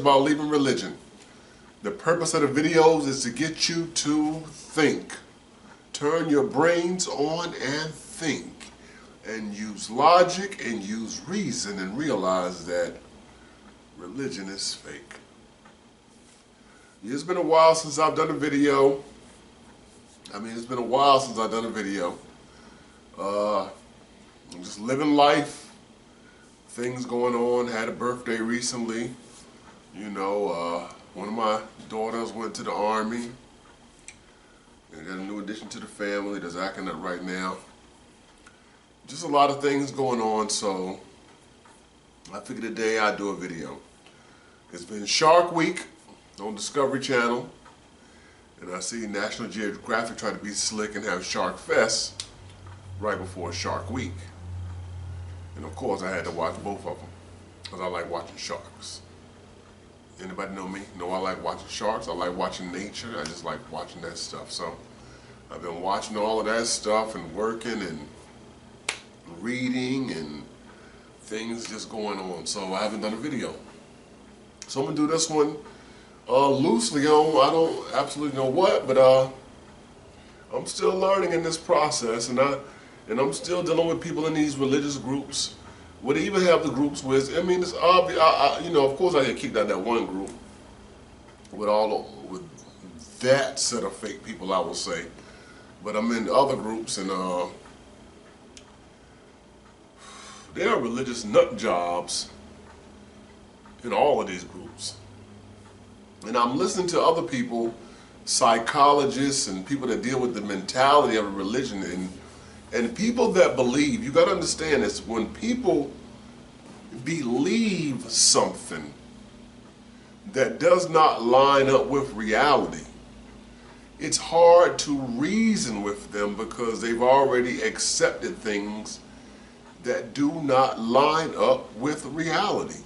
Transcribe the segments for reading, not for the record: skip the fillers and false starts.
about leaving religion. The purpose of the videos is to get you to think. Turn your brains on and think. And use logic and use reason and realize that religion is fake. It's been a while since I've done a video. It's been a while since I've done a video. I'm just living life. Things going on. Had a birthday recently. One of my daughters went to the Army. And got a new addition to the family that's acting up right now. Just a lot of things going on, so I figured today I'd do a video. It's been Shark Week on Discovery Channel, and I see National Geographic try to be slick and have Shark Fest right before Shark Week. And of course I had to watch both of them because I like watching sharks. Anybody know me? Know I like watching sharks. I like watching nature. I just like watching that stuff. So I've been watching all of that stuff and working and reading and things just going on. So I haven't done a video. So I'm gonna do this one loosely on, I don't absolutely know what, but I'm still learning in this process, and I'm still dealing with people in these religious groups. Would even have the groups with, it's obvious, of course I get kicked out of that one group with that set of fake people, I will say. But I'm in other groups, and there are religious nut jobs in all of these groups. And I'm listening to other people, psychologists and people that deal with the mentality of a religion, and people that believe, you got to understand this, when people believe something that does not line up with reality, it's hard to reason with them because they've already accepted things that do not line up with reality.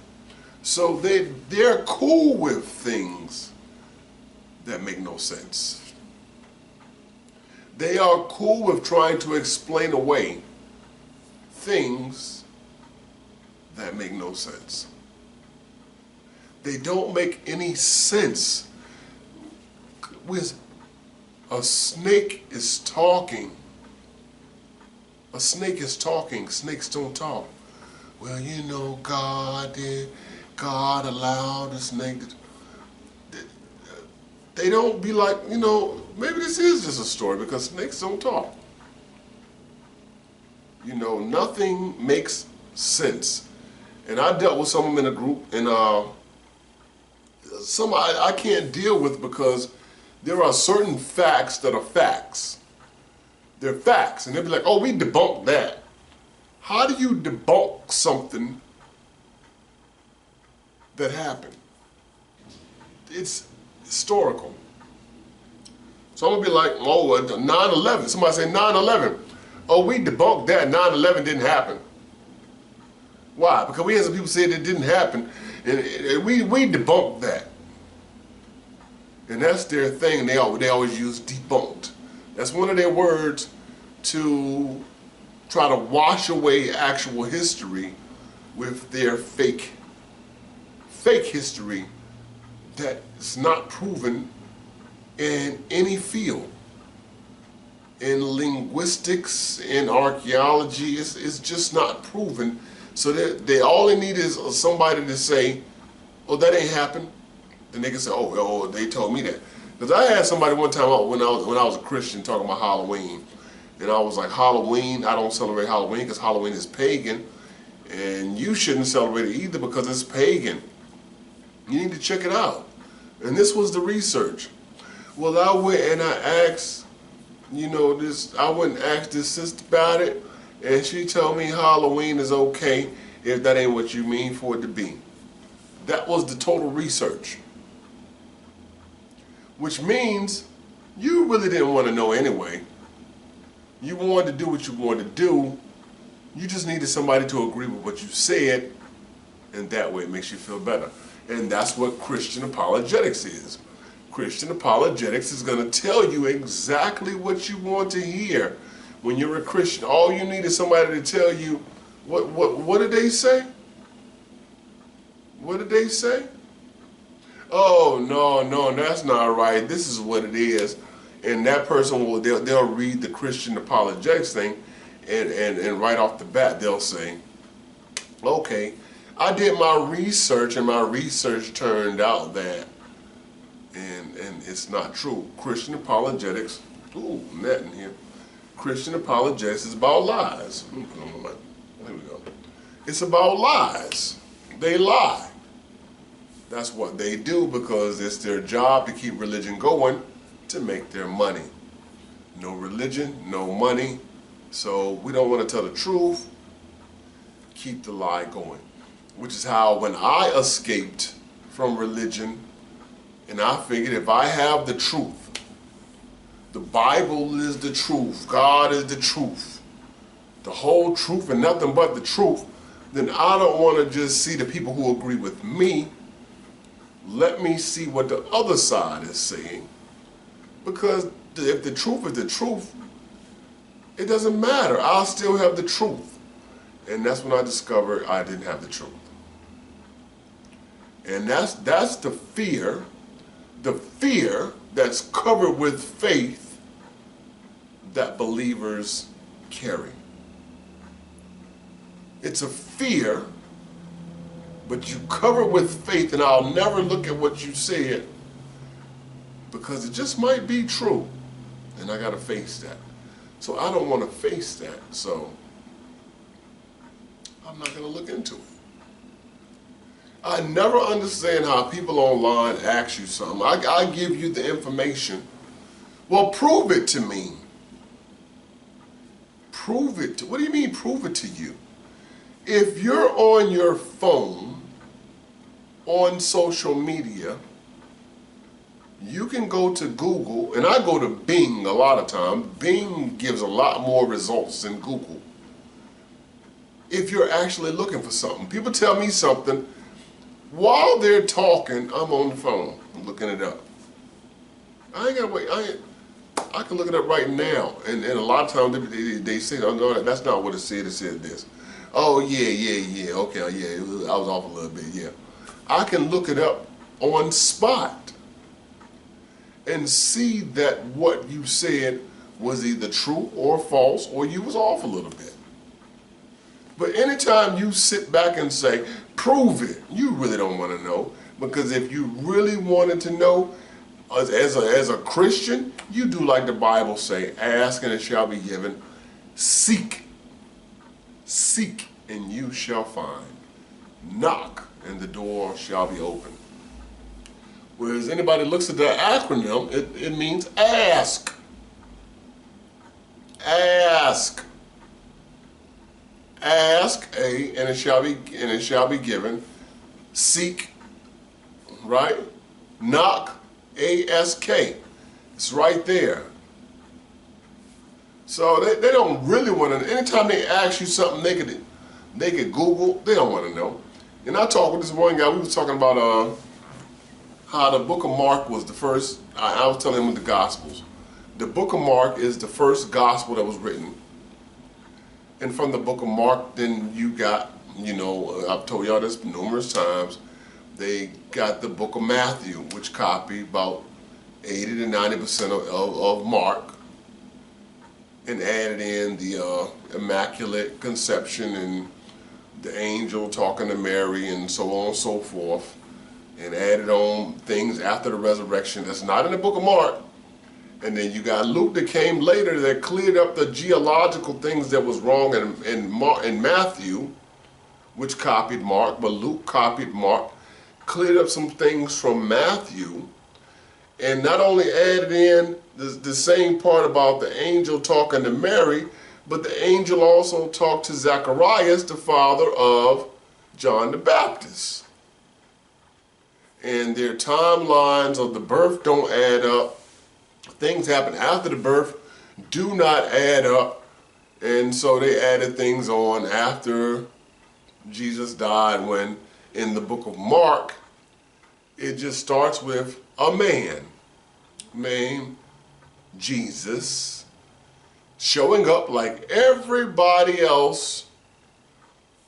So they're cool with things that make no sense. They are cool with trying to explain away things that make no sense. They don't make any sense. With a snake is talking. A snake is talking. Snakes don't talk. Well, God allowed the snake to... They don't be like, maybe this is just a story because snakes don't talk. Nothing makes sense. And I dealt with some of them in a group, and some I can't deal with because there are certain facts that are facts. They're facts, and they'll be like, oh, we debunked that. How do you debunk something that happened? It's historical. So I'm going to be like, oh, 9/11. Somebody say 9/11. Oh, we debunked that. 9/11 didn't happen. Why? Because we had some people say it didn't happen, and we debunked that. And that's their thing. They always use debunked. That's one of their words to try to wash away actual history with their fake history that's not proven in any field. In linguistics, in archaeology, it's just not proven. So all they need is somebody to say, oh, that ain't happened. Then they can say, oh, they told me that. Because I had somebody one time when I was a Christian talking about Halloween. And I was like, Halloween, I don't celebrate Halloween because Halloween is pagan. And you shouldn't celebrate it either because it's pagan. You need to check it out. And this was the research. Well, I went and I asked, I went and asked this sister about it, and she told me Halloween is okay if that ain't what you mean for it to be. That was the total research. Which means you really didn't want to know anyway. You wanted to do what you wanted to do. You just needed somebody to agree with what you said, and that way it makes you feel better. And that's what Christian apologetics is. Christian apologetics is going to tell you exactly what you want to hear when you're a Christian. All you need is somebody to tell you, what did they say? What did they say? oh, no, that's not right. This is what it is. And that person will, they'll read the Christian apologetics thing, and right off the bat, they'll say, okay, I did my research, and my research turned out that, and it's not true. Christian apologetics, ooh, net in here. Christian apologetics is about lies. Here we go. It's about lies. They lie. That's what they do because it's their job to keep religion going to make their money. No religion, no money. So we don't want to tell the truth. Keep the lie going. Which is how when I escaped from religion, and I figured if I have the truth, the Bible is the truth, God is the truth, the whole truth and nothing but the truth, then I don't want to just see the people who agree with me. Let me see what the other side is saying. Because if the truth is the truth, it doesn't matter. I'll still have the truth. And that's when I discovered I didn't have the truth. And that's the fear that's covered with faith that believers carry. It's a fear, but you cover it with faith, and I'll never look at what you said because it just might be true, and I got to face that. So I don't want to face that, so I'm not going to look into it. I never understand how people online ask you something. I give you the information. Well, prove it to me. Prove it. What do you mean prove it to you? If you're on your phone, on social media, you can go to Google, and I go to Bing a lot of times. Bing gives a lot more results than Google. If you're actually looking for something. People tell me something, while they're talking, I'm on the phone, I'm looking it up. I ain't gotta wait, I can look it up right now. And a lot of times they say, oh no, that's not what it said this. Oh yeah, okay, yeah, I was off a little bit, yeah. I can look it up on spot and see that what you said was either true or false, or you was off a little bit. But anytime you sit back and say, prove it, you really don't want to know. Because if you really wanted to know, as a Christian, you do like the Bible say, ask and it shall be given. Seek and you shall find. Knock and the door shall be open. Whereas anybody looks at the acronym, it means ask. Ask. Ask, A, and it shall be given. Seek, right? Knock, A-S-K. It's right there. So they don't really want to. Anytime they ask you something, they could Google. They don't want to know. And I talked with this one guy. We was talking about how the book of Mark was the first. I was telling him with the Gospels. The book of Mark is the first gospel that was written. And from the book of Mark, then you got, I've told y'all this numerous times, they got the book of Matthew, which copied about 80 to 90% of Mark, and added in the Immaculate Conception and the angel talking to Mary and so on and so forth, and added on things after the resurrection that's not in the book of Mark. And then you got Luke that came later that cleared up the geological things that was wrong in Matthew, which copied Mark, but Luke copied Mark, cleared up some things from Matthew, and not only added in the same part about the angel talking to Mary, but the angel also talked to Zacharias, the father of John the Baptist. And their timelines of the birth don't add up. Things happen after the birth do not add up, and so they added things on after Jesus died, when in the book of Mark it just starts with a man named Jesus showing up like everybody else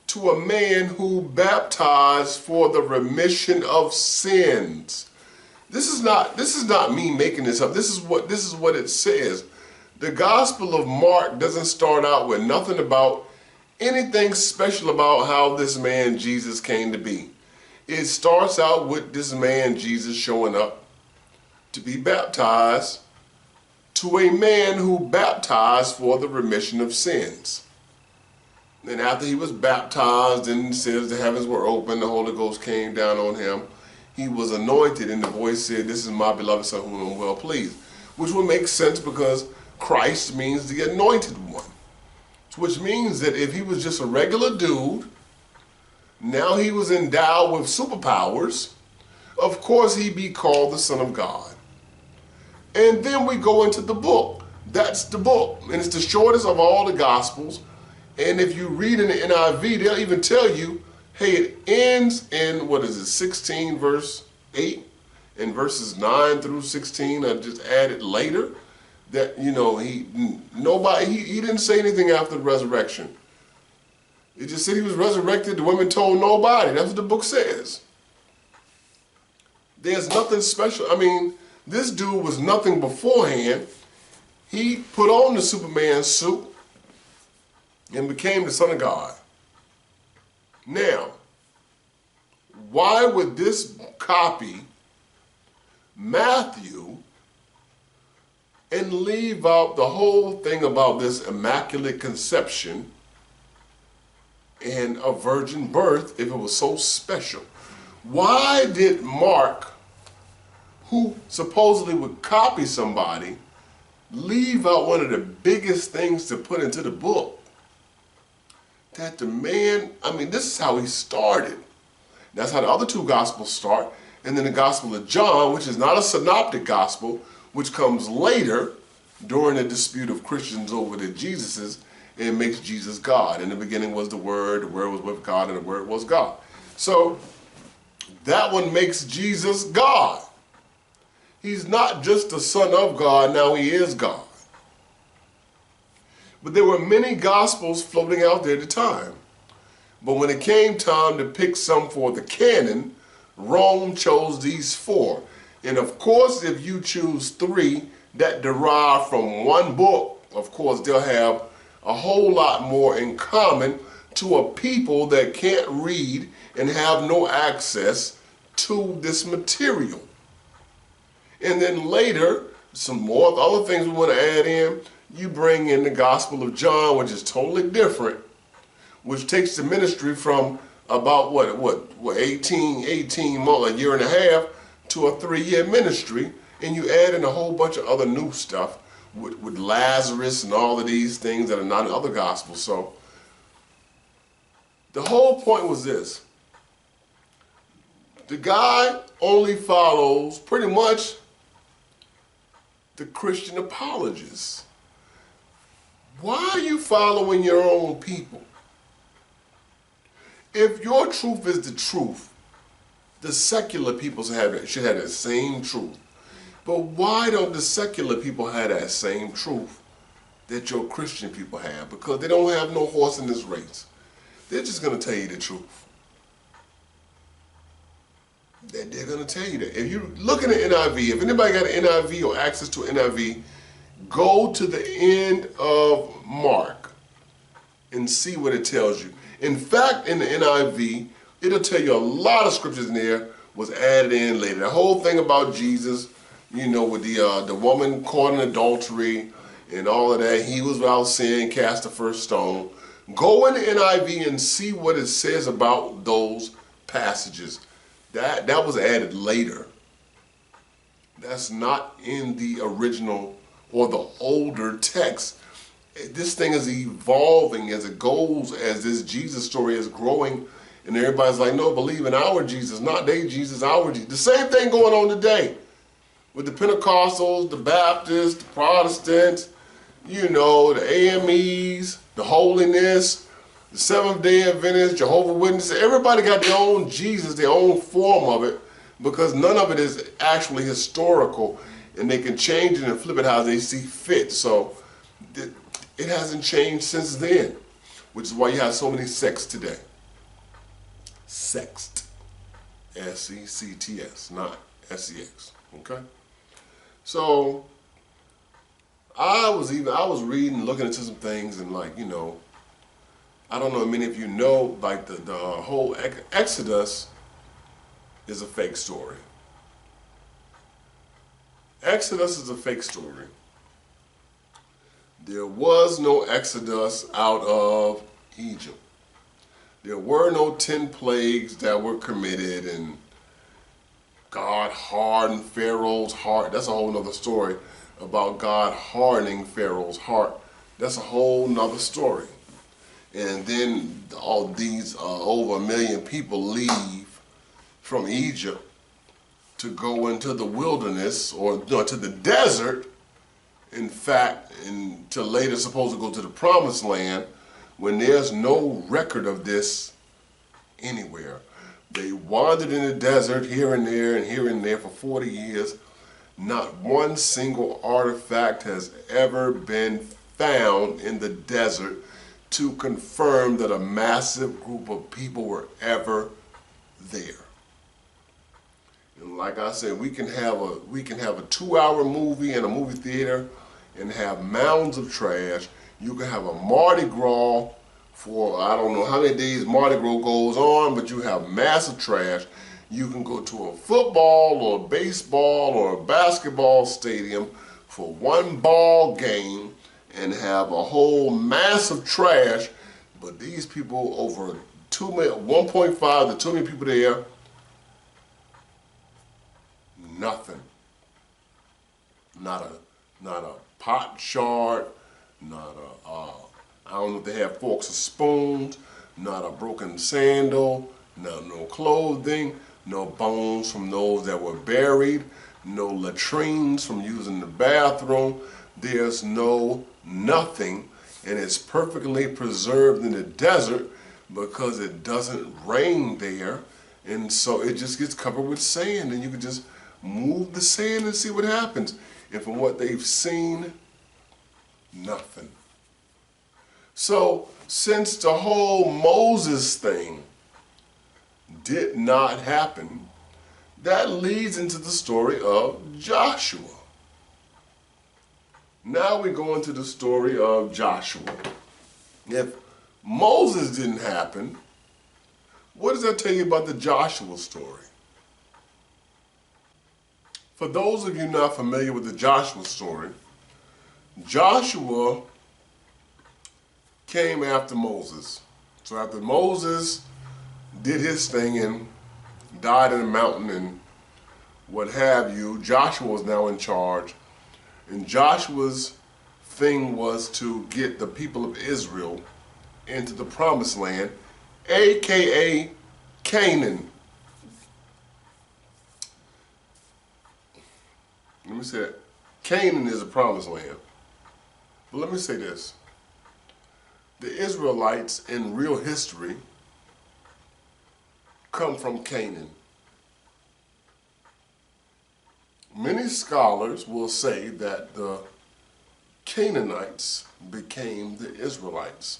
to a man who baptized for the remission of sins. This is not me making this up. This is what it says. The Gospel of Mark doesn't start out with nothing about anything special about how this man Jesus came to be. It starts out with this man Jesus showing up to be baptized to a man who baptized for the remission of sins. And after he was baptized, and it says the heavens were open, the Holy Ghost came down on him. He was anointed, and the voice said, "This is my beloved Son whom I'm well pleased," which would make sense because Christ means the anointed one. Which means that if he was just a regular dude, now he was endowed with superpowers, of course he'd be called the Son of God. And then we go into the book. That's the book. And it's the shortest of all the Gospels. And if you read in the NIV, they'll even tell you, hey, it ends in, 16 verse 8, and verses 9 through 16 are just added later. That, he didn't say anything after the resurrection. It just said he was resurrected. The women told nobody. That's what the book says. There's nothing special. I mean, this dude was nothing beforehand. He put on the Superman suit and became the Son of God. Now, why would this copy Matthew and leave out the whole thing about this immaculate conception and a virgin birth if it was so special? Why did Mark, who supposedly would copy somebody, leave out one of the biggest things to put into the book? That the man, this is how he started. That's how the other two Gospels start. And then the Gospel of John, which is not a synoptic gospel, which comes later during the dispute of Christians over the Jesuses, and makes Jesus God. In the beginning was the Word was with God, and the Word was God. So that one makes Jesus God. He's not just the Son of God, now he is God. But there were many Gospels floating out there at the time. But when it came time to pick some for the canon, Rome chose these 4. And of course, if you choose 3 that derive from one book, of course, they'll have a whole lot more in common to a people that can't read and have no access to this material. And then later, some more other things we want to add in. You bring in the Gospel of John, which is totally different, which takes the ministry from about 18 months, a year and a half, to a 3-year ministry, and you add in a whole bunch of other new stuff with Lazarus and all of these things that are not in other Gospels. So the whole point was this. The guy only follows pretty much the Christian apologists. Why are you following your own people? If your truth is the truth, the secular people should have the same truth. But why don't the secular people have that same truth that your Christian people have? Because they don't have no horse in this race. They're just going to tell you the truth. They're going to tell you that. If you look at the NIV, if anybody got an NIV or access to an NIV, go to the end of Mark and see what it tells you. In fact, in the NIV, it'll tell you a lot of scriptures in there was added in later. The whole thing about Jesus, with the woman caught in adultery and all of that, he was without sin, cast the first stone. Go in the NIV and see what it says about those passages. That was added later. That's not in the original or the older text. This thing is evolving as it goes, as this Jesus story is growing, and everybody's like, no, believe in our Jesus, not they Jesus, our Jesus. The same thing going on today with the Pentecostals, the Baptists, the Protestants, the AMEs, the Holiness, the Seventh-day Adventists, Jehovah's Witnesses. Everybody got their own Jesus, their own form of it, because none of it is actually historical, and they can change it and flip it how they see fit. So it hasn't changed since then, which is why you have so many sects today. Sext. S-E-C-T-S, not S-E-X. Okay? So I was reading, looking into some things, and like, you know, I don't know if many of you know, like the whole Exodus is a fake story. Exodus is a fake story. There was no Exodus out of Egypt. There were no 10 plagues that were committed, and God hardened Pharaoh's heart. That's a whole nother story about God hardening Pharaoh's heart. That's a whole nother story. And then all these over 1 million people leave from Egypt to go into the wilderness or to the desert, in fact, and to later supposed to go to the promised land, when there's no record of this anywhere. They wandered in the desert here and there and here and there for 40 years. Not one single artifact has ever been found in the desert to confirm that a massive group of people were ever there. And like I said, we can have a 2-hour movie in a movie theater and have mounds of trash. You can have a Mardi Gras for I don't know how many days Mardi Gras goes on, but you have massive trash. You can go to a football or a baseball or a basketball stadium for one ball game and have a whole massive trash, but these people, over 1.5 to 2 million people there, nothing. Not a pot shard, not a I don't know if they have forks or spoons, not a broken sandal, no clothing, no bones from those that were buried, no latrines from using the bathroom. There's nothing, and it's perfectly preserved in the desert because it doesn't rain there, and so it just gets covered with sand, and you can just move the sand and see what happens. And from what they've seen, nothing. So since the whole Moses thing did not happen, that leads into the story of Joshua. Now we go into the story of Joshua. If Moses didn't happen, what does that tell you about the Joshua story? For those of you not familiar with the Joshua story, Joshua came after Moses. So after Moses did his thing and died in a mountain and what have you, Joshua was now in charge. And Joshua's thing was to get the people of Israel into the promised land, aka Canaan. Let me say that. Canaan is the promised land. But let me say this. The Israelites in real history come from Canaan. Many scholars will say that the Canaanites became the Israelites.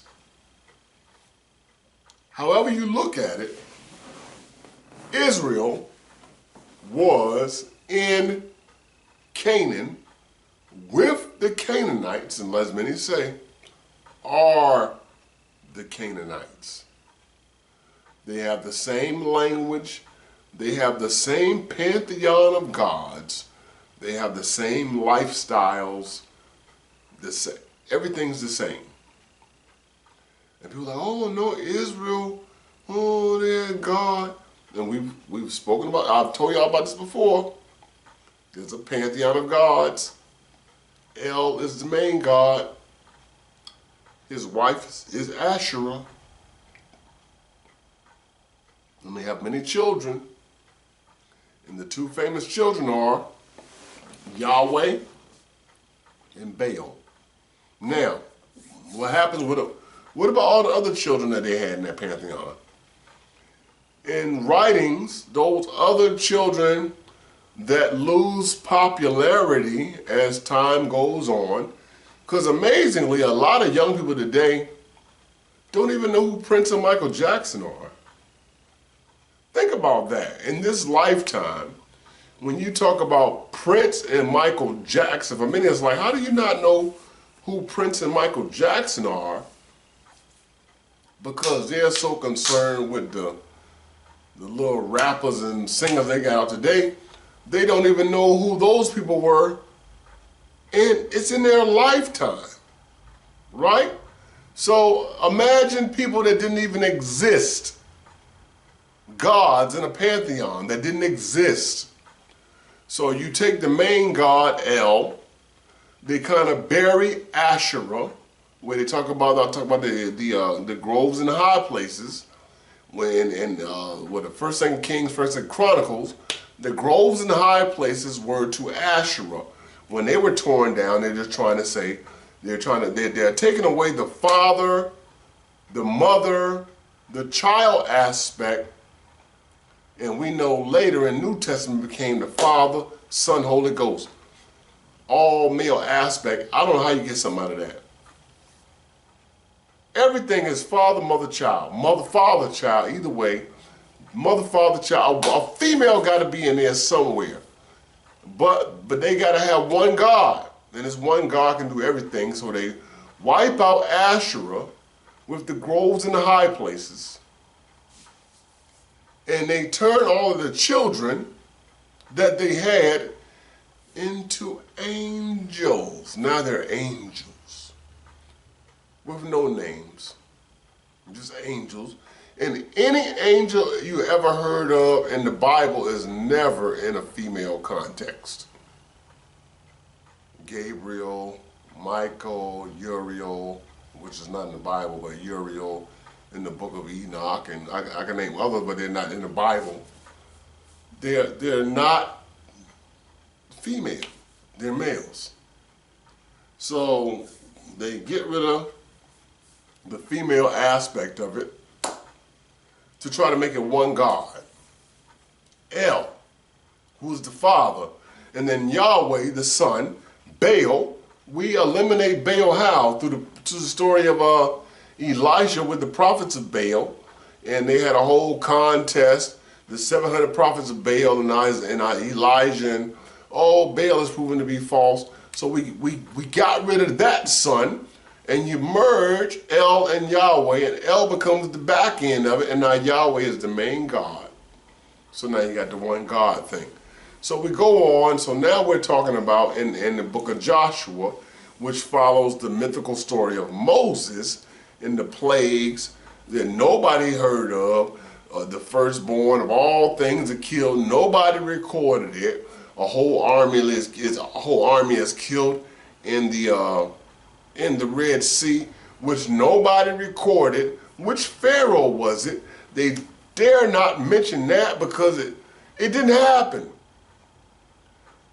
However you look at it, Israel was in Canaan with the Canaanites, and as many say, are the Canaanites. They have the same language, they have the same pantheon of gods, they have the same lifestyles, everything's the same. And people are like, oh no, Israel, oh they're God. And we've spoken about, I've told y'all about this before. There's a pantheon of gods. El is the main god. His wife is Asherah. And they have many children. And the two famous children are Yahweh and Baal. Now, what happens with them? What about all the other children that they had in that pantheon? In writings, those other children that lose popularity as time goes on, because amazingly, a lot of young people today don't even know who Prince and Michael Jackson are. Think about that. In this lifetime, when you talk about Prince and Michael Jackson, for many it's like, how do you not know who Prince and Michael Jackson are? Because they're so concerned with the little rappers and singers they got out today, they don't even know who those people were, and it's in their lifetime, right? So imagine people that didn't even exist, gods in a pantheon that didn't exist. So you take the main god El, they kind of bury Asherah, where they talk about the groves and the high places. When the First Second Kings, First Second Chronicles, the groves and the high places were to Asherah. When they were torn down, they're just trying to say they're taking away the father, the mother, the child aspect, and we know later in New Testament became the Father, Son, Holy Ghost. All male aspect. I don't know how you get something out of that. Everything is father, mother, child. Mother, father, child. Either way, mother, father, child. A female got to be in there somewhere. But they got to have one God. And this one God can do everything. So they wipe out Asherah with the groves and the high places. And they turn all of the children that they had into angels. Now they're angels with no names, just angels. And any angel you ever heard of in the Bible is never in a female context. Gabriel, Michael, Uriel, which is not in the Bible, but Uriel in the book of Enoch, and I can name others, but they're not in the Bible. They're not female, they're males. So they get rid of the female aspect of it to try to make it one God. El, who's the father, and then Yahweh, the son. Baal, we eliminate Baal how? Through the story of Elijah with the prophets of Baal, and they had a whole contest, the 700 prophets of Baal and Elijah, and Baal is proven to be false. So we got rid of that son, and you merge El and Yahweh, and El becomes the back end of it, and now Yahweh is the main God. So now you got the one God thing. So we go on, so now we're talking about in the book of Joshua, which follows the mythical story of Moses and the plagues that nobody heard of, the firstborn of all things are killed, nobody recorded it. A whole army is killed in the Red Sea, which nobody recorded. Which Pharaoh was it? They dare not mention that because it didn't happen.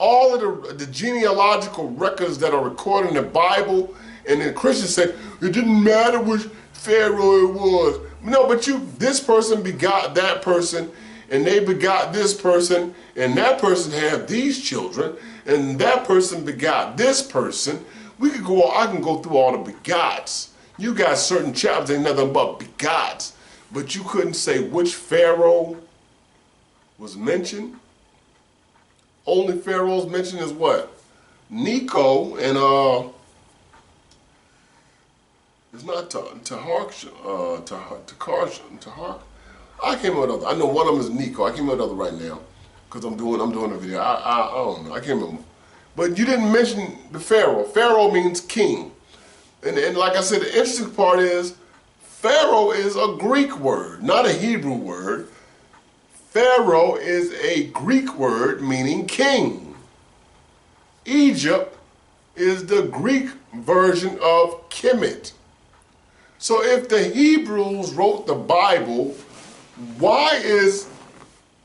All of the genealogical records that are recorded in the Bible, and then Christians say it didn't matter which Pharaoh it was. No, but this person begot that person, and they begot this person, and that person had these children, and that person begot this person. I can go through all the begots. You got certain chapters, ain't nothing but begots, but you couldn't say which Pharaoh was mentioned. Only pharaohs mentioned is what? Necho and it's not Taharsh. I came up with other. I know one of them is Necho. I came up with other right now because I'm doing a video. I don't know. I can't remember. But you didn't mention the Pharaoh. Pharaoh means king, and like I said, the interesting part is Pharaoh is a Greek word, not a Hebrew word. Pharaoh is a Greek word meaning king. Egypt is the Greek version of Kemet. So if the Hebrews wrote the Bible, why is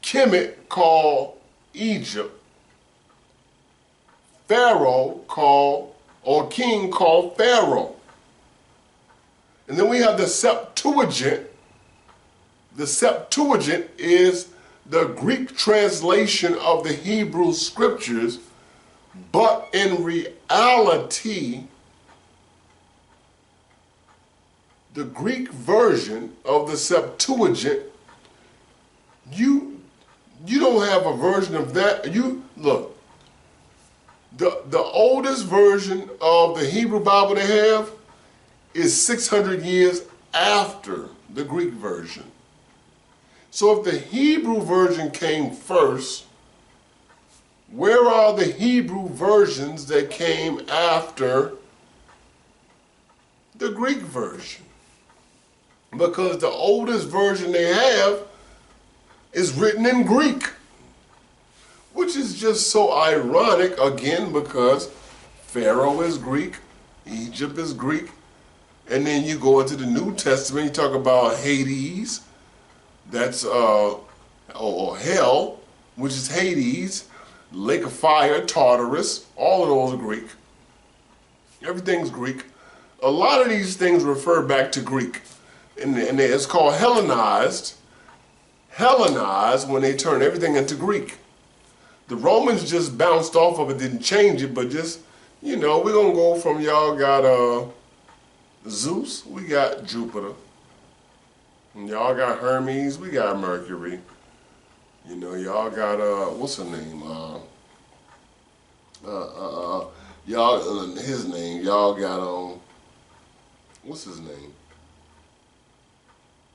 Kemet called Egypt? Pharaoh called, or king called Pharaoh. And then we have the Septuagint. The Septuagint is the Greek translation of the Hebrew scriptures, but in reality, the Greek version of the Septuagint, you don't don't have a version of that. You look, the oldest version of the Hebrew Bible they have is 600 years after the Greek version. So if the Hebrew version came first, where are the Hebrew versions that came after the Greek version? Because the oldest version they have is written in Greek, which is just so ironic, again, because Pharaoh is Greek, Egypt is Greek, and then you go into the New Testament, you talk about Hades, that's, or hell, which is Hades, lake of fire, Tartarus, all of those are Greek. Everything's Greek. A lot of these things refer back to Greek, and it's called Hellenized when they turn everything into Greek. The Romans just bounced off of it, didn't change it, but just, you know, we're going to go from y'all got Zeus, we got Jupiter. And y'all got Hermes, we got Mercury. You know, y'all got, what's her name? Y'all, his name, y'all got, what's his name?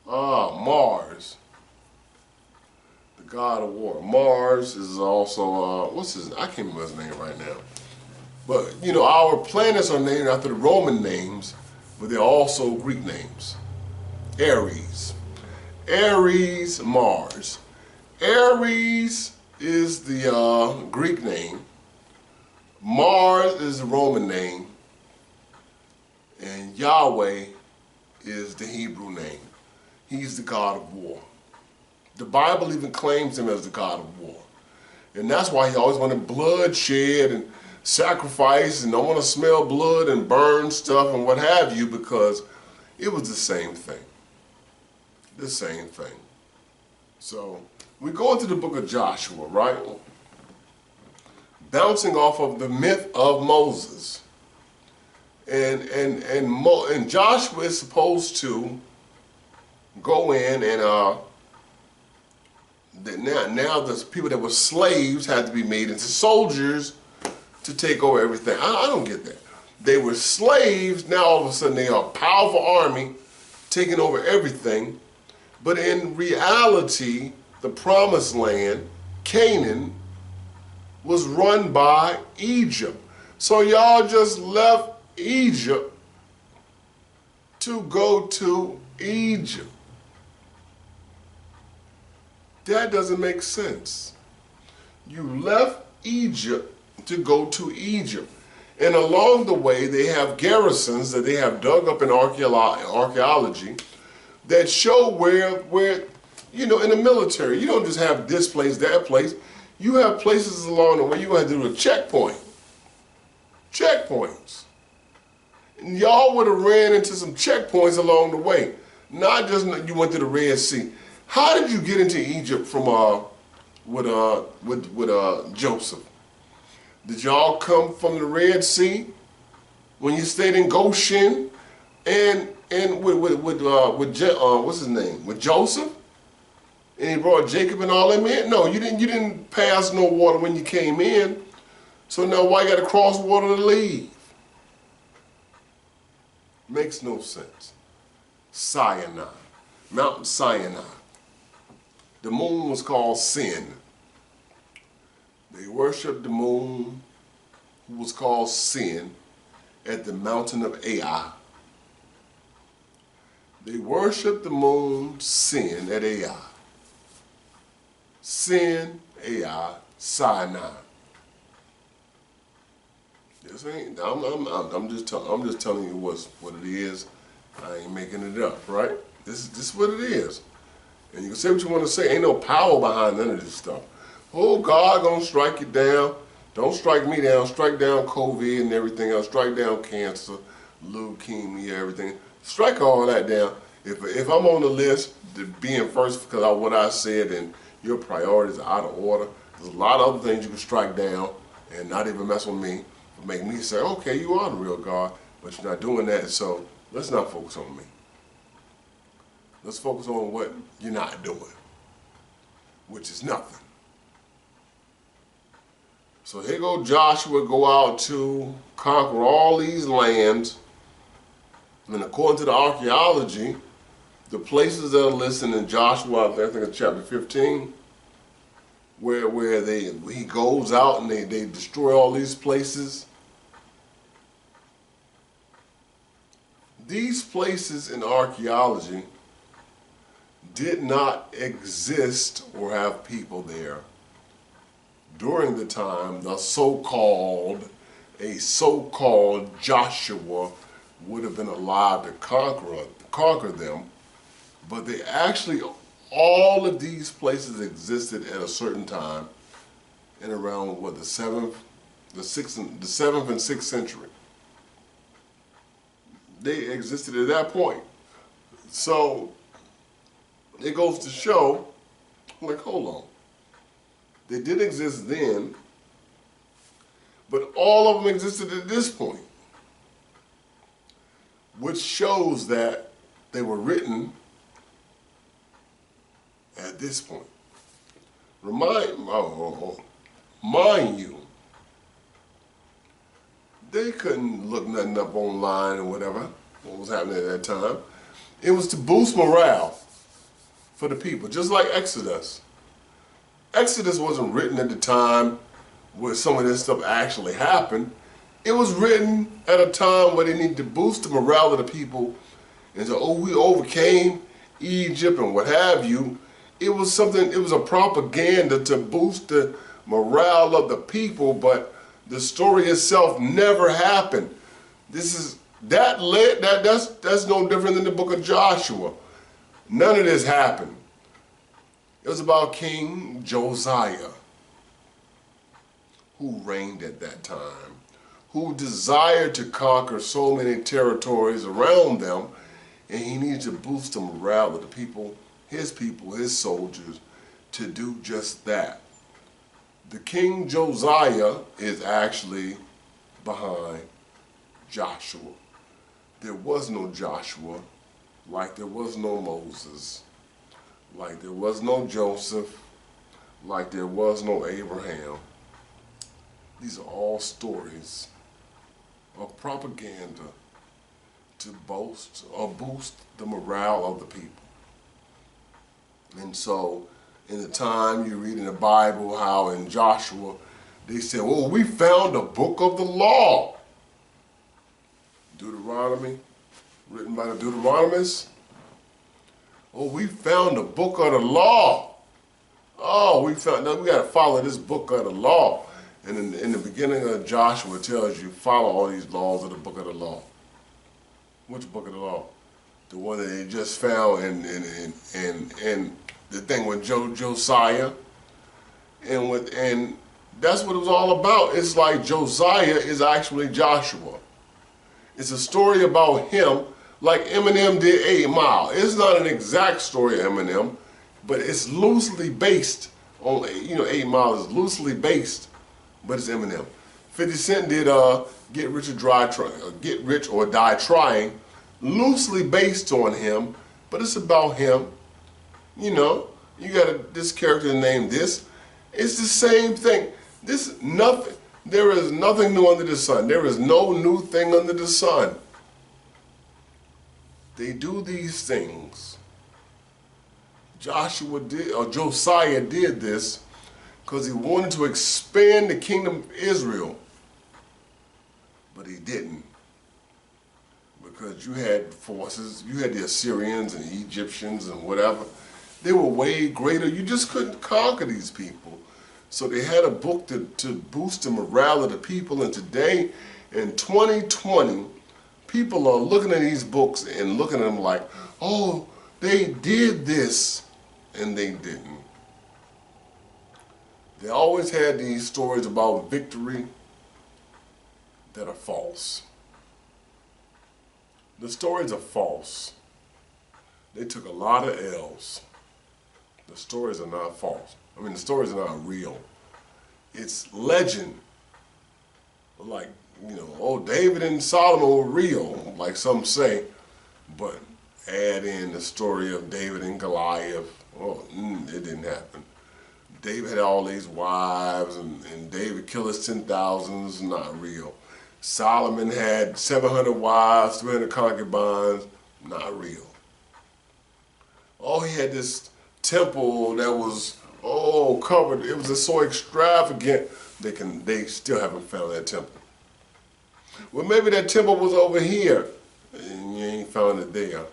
Mars. The god of war. Mars is also, what's his, I can't remember his name right now. But, you know, our planets are named after the Roman names, but they're also Greek names. Aries. Aries, Mars. Aries is the Greek name. Mars is the Roman name. And Yahweh is the Hebrew name. He's the god of war. The Bible even claims him as the god of war. And that's why he always wanted bloodshed and sacrifice and don't want to smell blood and burn stuff and what have you, because it was the same thing. The same thing. So we go into the book of Joshua, right? Bouncing off of the myth of Moses. And Joshua is supposed to go in and now the people that were slaves had to be made into soldiers to take over everything. I don't get that. They were slaves, now all of a sudden they are a powerful army taking over everything. But in reality, the promised land, Canaan, was run by Egypt. So y'all just left Egypt to go to Egypt. That doesn't make sense. You left Egypt to go to Egypt. And along the way, they have garrisons that they have dug up in archaeology that show where, you know, in the military, you don't just have this place, that place. You have places along the way you have to do a checkpoint. Checkpoints. And y'all would have ran into some checkpoints along the way. Not just you went to the Red Sea. How did you get into Egypt from with Joseph? Did y'all come from the Red Sea when you stayed in Goshen and what's his name? With Joseph? And he brought Jacob and all them in? No, you didn't pass no water when you came in. So now why you got to cross water to leave? Makes no sense. Sinai, Mount Sinai. The moon was called Sin. They worshiped the moon, who was called Sin, at the mountain of Ai. They worshiped the moon, Sin, at Ai. Sin, Ai, Sinai. This ain't. I'm just telling you what it is. I ain't making it up, right? This is what it is. And you can say what you want to say. Ain't no power behind none of this stuff. Oh, God gonna strike you down. Don't strike me down. Strike down COVID and everything else. Strike down cancer, leukemia, everything. Strike all that down. If I'm on the list, being first because of what I said and your priorities are out of order, there's a lot of other things you can strike down and not even mess with me. Make me say, okay, you are the real God, but you're not doing that, so let's not focus on me. Let's focus on what you're not doing, which is nothing. So here go Joshua go out to conquer all these lands. And according to the archaeology, the places that are listed in Joshua, I think it's chapter 15, where he goes out and they destroy all these places. These places in archaeology did not exist or have people there during the time a so-called Joshua would have been allowed to conquer them. But they actually, all of these places existed at a certain time in around what, the seventh and 6th century. They existed at that point. So it goes to show, like, hold on. They did exist then, but all of them existed at this point, which shows that they were written at this point. Mind you, they couldn't look nothing up online or whatever, what was happening at that time. It was to boost morale for the people, just like Exodus. Exodus wasn't written at the time where some of this stuff actually happened. It was written at a time where they needed to boost the morale of the people and say, oh, we overcame Egypt and what have you. It was a propaganda to boost the morale of the people, but the story itself never happened. That's no different than the book of Joshua. None of this happened. It was about King Josiah, who reigned at that time, who desired to conquer so many territories around them, and he needed to boost the morale of the people, his soldiers, to do just that. The King Josiah is actually behind Joshua. There was no Joshua, like there was no Moses, like there was no Joseph, like there was no Abraham. These are all stories of propaganda to boast or boost the morale of the people. And so, in the time you read in the Bible how in Joshua, they said, well, we found a book of the law. Deuteronomy, written by the Deuteronomists. Oh, we found the book of the law. Oh, we got to follow this book of the law. And in the beginning of Joshua, it tells you, follow all these laws of the book of the law. Which book of the law? The one that they just found in the thing with Josiah. And that's what it was all about. It's like Josiah is actually Joshua. It's a story about him, like Eminem did 8 Mile. It's not an exact story of Eminem, but it's loosely based on, 8 Mile is loosely based, but it's Eminem. 50 Cent did Get Rich or Die Trying, loosely based on him, but it's about him. You got this character named this. It's the same thing. There is nothing new under the sun. There is no new thing under the sun. They do these things. Josiah did this because he wanted to expand the kingdom of Israel. But he didn't. Because you had forces, you had the Assyrians and the Egyptians and whatever. They were way greater. You just couldn't conquer these people. So they had a book to boost the morale of the people. And today, in 2020, people are looking at these books and looking at them like, oh, they did this, and they didn't. They always had these stories about victory that are false. The stories are false. They took a lot of L's. The stories are not false. The stories are not real. It's legend. Like, David and Solomon were real, like some say, but add in the story of David and Goliath. Oh, it didn't happen. David had all these wives, and David killed his 10,000s, not real. Solomon had 700 wives, 300 concubines, not real. Oh, he had this temple that was, covered. It was just so extravagant, they still haven't found that temple. Well, maybe that temple was over here, and you ain't found it there.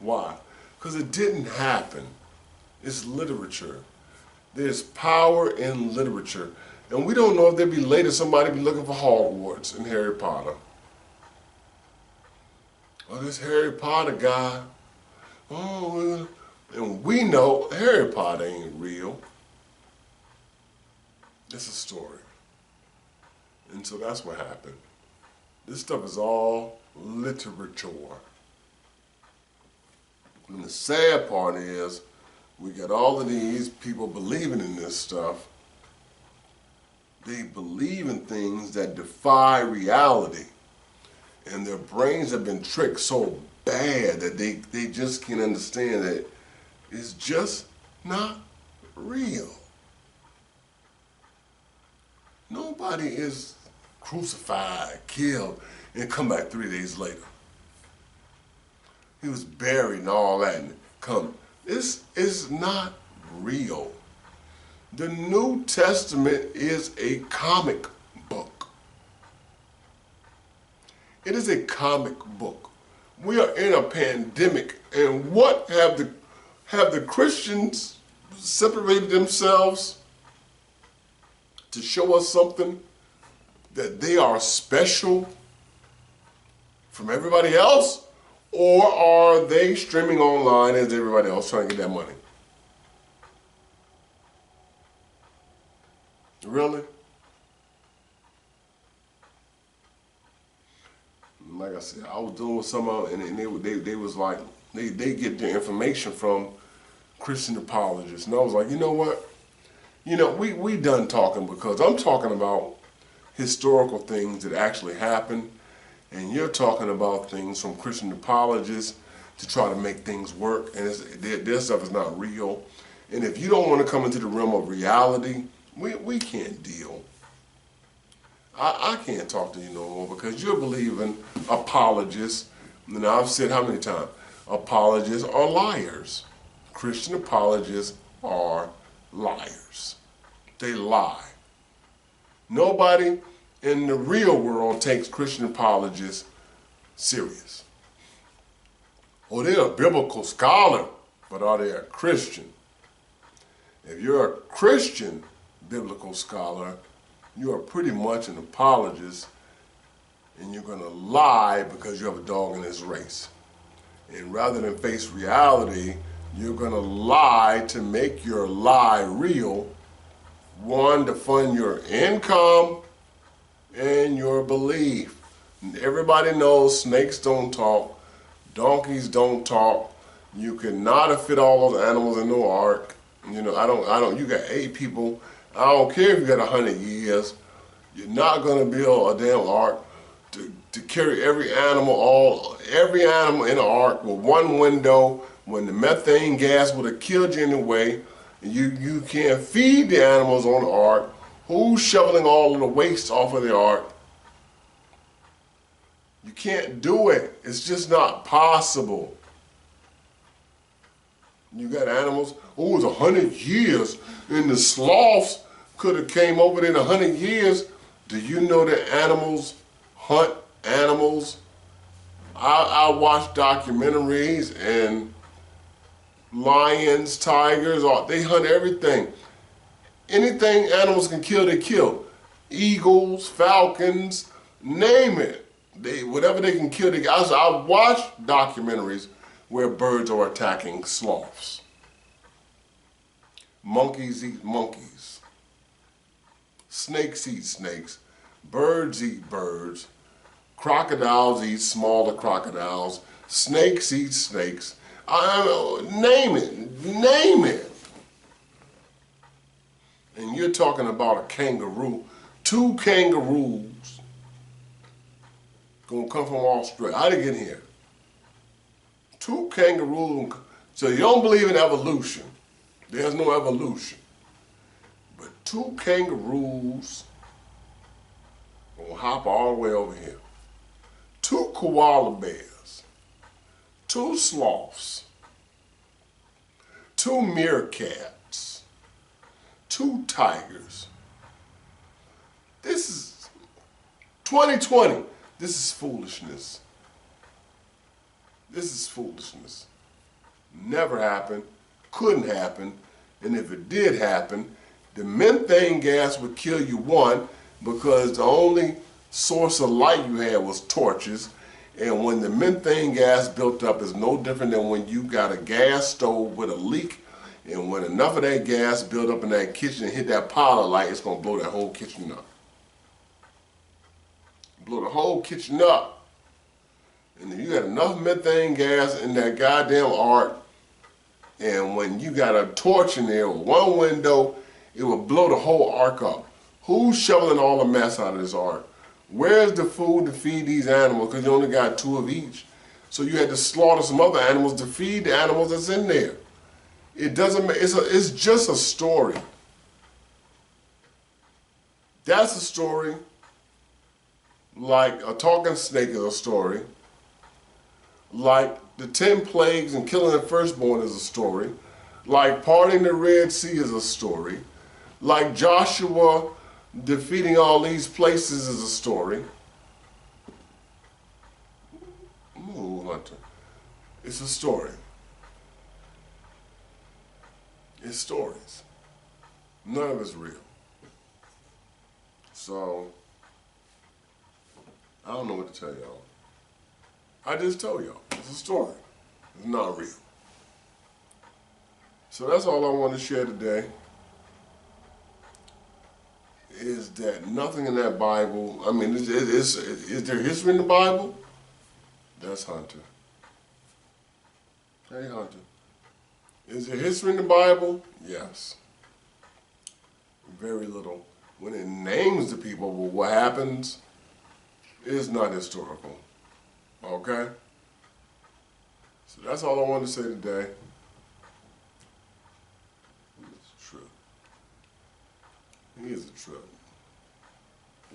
Why? Because it didn't happen. It's literature. There's power in literature. And we don't know if there'll be later somebody be looking for Hogwarts and Harry Potter. Oh, this Harry Potter guy. Oh, and we know Harry Potter ain't real. It's a story. And so that's what happened. This stuff is all literature. And the sad part is, we got all of these people believing in this stuff. They believe in things that defy reality. And their brains have been tricked so bad that they just can't understand that it's just not real. Nobody is crucified, killed, and come back 3 days later. He was buried and all that, and come. This is not real. The New Testament is a comic book. It is a comic book. We are in a pandemic, and what have the Christians separated themselves to show us something? That they are special from everybody else? Or are they streaming online as everybody else trying to get that money? Really? Like I said, I was doing with someone, and they was like, they get their information from Christian apologists. And I was like, you know what? You know, we done talking, because I'm talking about historical things that actually happened, and you're talking about things from Christian apologists to try to make things work, and their stuff is not real. And if you don't want to come into the realm of reality, we can't deal. I can't talk to you no more, because you're believing apologists. And I've said how many times? Apologists are liars. Christian apologists are liars. They lie. Nobody in the real world takes Christian apologists serious. Oh, they're a biblical scholar, but are they a Christian? If you're a Christian biblical scholar, you are pretty much an apologist, and you're going to lie because you have a dog in this race. And rather than face reality, you're going to lie to make your lie real. One, to fund your income and your belief. And everybody knows snakes don't talk, donkeys don't talk. You cannot fit all those animals in no ark. You know, you got 8 people. I don't care if you got 100 years. You're not going to build a damn ark to carry every animal in the ark with one window, when the methane gas would have killed you anyway. You can't feed the animals on the ark. Who's shoveling all of the waste off of the ark? You can't do it. It's just not possible. You got animals, it was 100 years, and the sloths could have came over there in 100 years. Do you know that animals hunt animals? I watch documentaries, and lions, tigers, they hunt everything. Anything animals can kill, they kill. Eagles, falcons, name it. Whatever they can kill, I watch documentaries where birds are attacking sloths. Monkeys eat monkeys. Snakes eat snakes. Birds eat birds. Crocodiles eat smaller crocodiles. Snakes eat snakes. Name it. And you're talking about a kangaroo. 2 kangaroos gonna come from Australia. How'd they get here? 2 kangaroos. So you don't believe in evolution. There's no evolution. 2 kangaroos will hop all the way over here. 2 koala bears. 2 sloths. 2 meerkats. 2 tigers. This is 2020. This is foolishness. This is foolishness. Never happened. Couldn't happen. And if it did happen, the methane gas would kill you, one, because the only source of light you had was torches. And when the methane gas built up, it's no different than when you got a gas stove with a leak. And when enough of that gas built up in that kitchen and hit that pile of light, it's going to blow that whole kitchen up. Blow the whole kitchen up. And if you got enough methane gas in that goddamn ark, and when you got a torch in there with one window, it will blow the whole ark up. Who's shoveling all the mess out of this ark? Where's the food to feed these animals? Because you only got 2 of each. So you had to slaughter some other animals to feed the animals that's in there. It doesn't make, it's just a story. That's a story. Like a talking snake is a story. Like the 10 plagues and killing the firstborn is a story. Like parting the Red Sea is a story. Like Joshua defeating all these places is a story. Ooh, Hunter. It's a story. It's stories. None of it's real. So, I don't know what to tell y'all. I just told y'all. It's a story. It's not real. So that's all I want to share today. Is that nothing in that Bible, I mean, is there history in the Bible? That's Hunter. Hey, Hunter. Is there history in the Bible? Yes. Very little. When it names the people, well, what happens is not historical. Okay? So that's all I wanted to say today. It's true. He is a trip.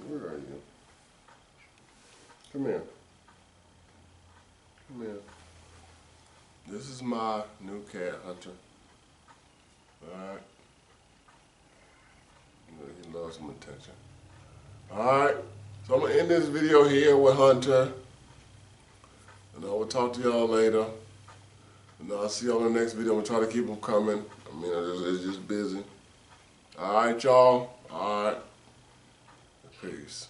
Where are you? Come here. Come here. This is my new cat, Hunter. Alright. He loves some attention. Alright. So I'm going to end this video here with Hunter. And I will talk to y'all later. And I'll see y'all in the next video. I'm going to try to keep them coming. I mean, it's just busy. Alright, y'all. Alright. Peace.